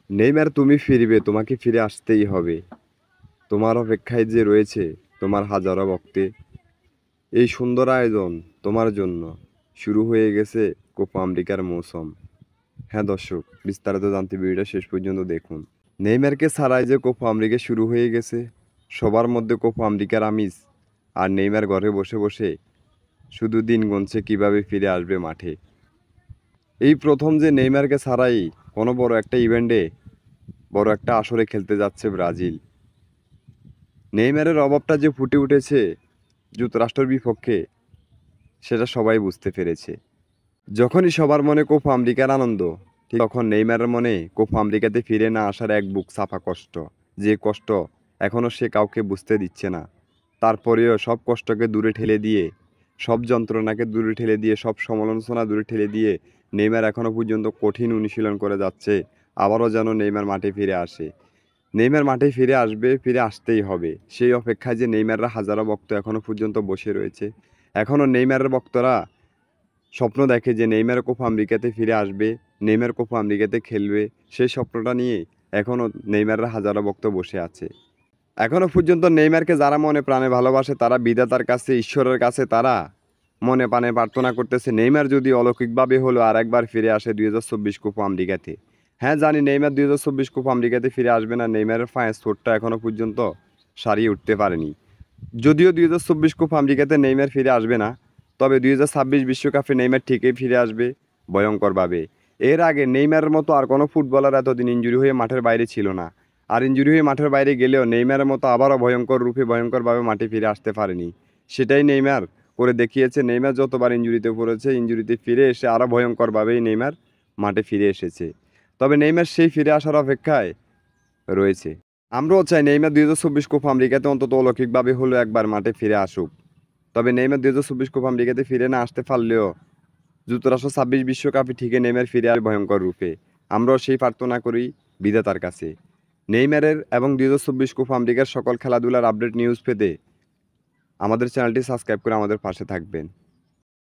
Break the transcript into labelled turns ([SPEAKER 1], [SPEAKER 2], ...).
[SPEAKER 1] Neymar, তুমি ফিরবে, তোমাকে ফিরে আসতেই হবে। তোমার অপেক্ষায় যে রয়েছে তোমার হাজারো ভক্তে। এই সুন্দর আয়োজন তোমার জন্য। শুরু হয়ে গেছে কোপা আমেরিকার মৌসুম। হ্যাঁ দর্শক, বিস্তারিত জানতে ভিডিওটা শেষ পর্যন্ত দেখুন। নেইমারকে ছাড়াই যে কোপা আমেরিকা শুরু হয়ে গেছে, সবার মধ্যে কোপা আমেরিকার আমিজ। আর নেইমার ঘরে বসে বসে শুধু দিন গুনছে কিভাবে ফিরে আসবে মাঠে। এই প্রথম যে নেইমারকে ছাড়াই কোনো বড় একটা ইভেন্টে, বড় একটা আসরে খেলতে যাচ্ছে ব্রাজিল। নেইমারের অভাবটা যে ফুটে উঠেছে যুক্তরাষ্ট্রের বিপক্ষে, সেটা সবাই বুঝতে পেরেছে। যখনই সবার মনে কোপা আমেরিকার আনন্দ, ঠিক তখন নেইমারের মনে কোপা আমেরিকাতে ফিরে না আসার এক বুক চাপা কষ্ট। যে কষ্ট এখনও সে কাউকে বুঝতে দিচ্ছে না। তারপরেও সব কষ্টকে দূরে ঠেলে দিয়ে, সব যন্ত্রণাকে দূরে ঠেলে দিয়ে, সব সমালোচনা দূরে ঠেলে দিয়ে নেইমার এখনও পর্যন্ত কঠিন অনুশীলন করে যাচ্ছে। আবারও যেন নেইমার মাঠে ফিরে আসে। নেইমার মাঠে ফিরে আসবে, ফিরে আসতেই হবে। সেই অপেক্ষায় যে নেইমাররা হাজারো ভক্ত এখনও পর্যন্ত বসে রয়েছে। এখনও নেইমারের ভক্তরা স্বপ্ন দেখে যে নেইমার কোপা আমেরিকাতে ফিরে আসবে, নেইমার কোপা আমেরিকাতে খেলবে। সেই স্বপ্নটা নিয়ে এখনও নেইমাররা হাজারো ভক্ত বসে আছে। এখনও পর্যন্ত নেইমারকে যারা মনে প্রাণে ভালোবাসে, তারা বিধাতার কাছে, ঈশ্বরের কাছে তারা মনে প্রাণে প্রার্থনা করতেছে নেইমার যদি অলৌকিকভাবে হলো আর একবার ফিরে আসে 2024 কোপা আমেরিকাতে। হ্যাঁ জানি নেইমার 2024 কোপা আমেরিকাতে ফিরে আসবে না। নেইমারের পায়ের চোটটা এখনও পর্যন্ত সারিয়ে উঠতে পারেনি। যদিও 2024 কোপা আমেরিকাতে নেইমার ফিরে আসবে না, তবে 2026 বিশ্বকাপে নেইমার ঠিকই ফিরে আসবে ভয়ঙ্করভাবে। এর আগে নেইমারের মতো আর কোনো ফুটবলার এতদিন ইনজুরি হয়ে মাঠের বাইরে ছিল না। আর ইনজুরি হয়ে মাঠের বাইরে গেলেও নেইমারের মতো আবারও ভয়ঙ্কর রূপে ভয়ঙ্করভাবে মাঠে ফিরে আসতে পারেনি। সেটাই নেইমার করে দেখিয়েছে। নেইমার যতবার ইনজুরিতে পড়েছে, ইনজুরিতে ফিরে এসে আরও ভয়ঙ্করভাবেই নেইমার মাঠে ফিরে এসেছে। তবে নেইমার সেই ফিরে আসার অপেক্ষায় রয়েছে। আমরাও চাই নেইমার 2024 কোপা আমেরিকাতে অন্তত অলৌকিকভাবে হলেও একবার মাঠে ফিরে আসুক। তবে নেইমার 2024 কোপা আমেরিকাতে ফিরে না আসতে পারলেও যুক্তরাষ্ট্র 26 বিশ্বকাপে ঠিকই নেইমার ফিরে আসবে ভয়ঙ্কর রূপে। আমরাও সেই প্রার্থনা করি বিধাতার কাছে। নেইমারের এবং 2024 কোপা আমেরিকার সকল খেলাধুলার আপডেট নিউজ পেতে আমাদের চ্যানেলটি সাবস্ক্রাইব করে আমাদের পাশে থাকবেন।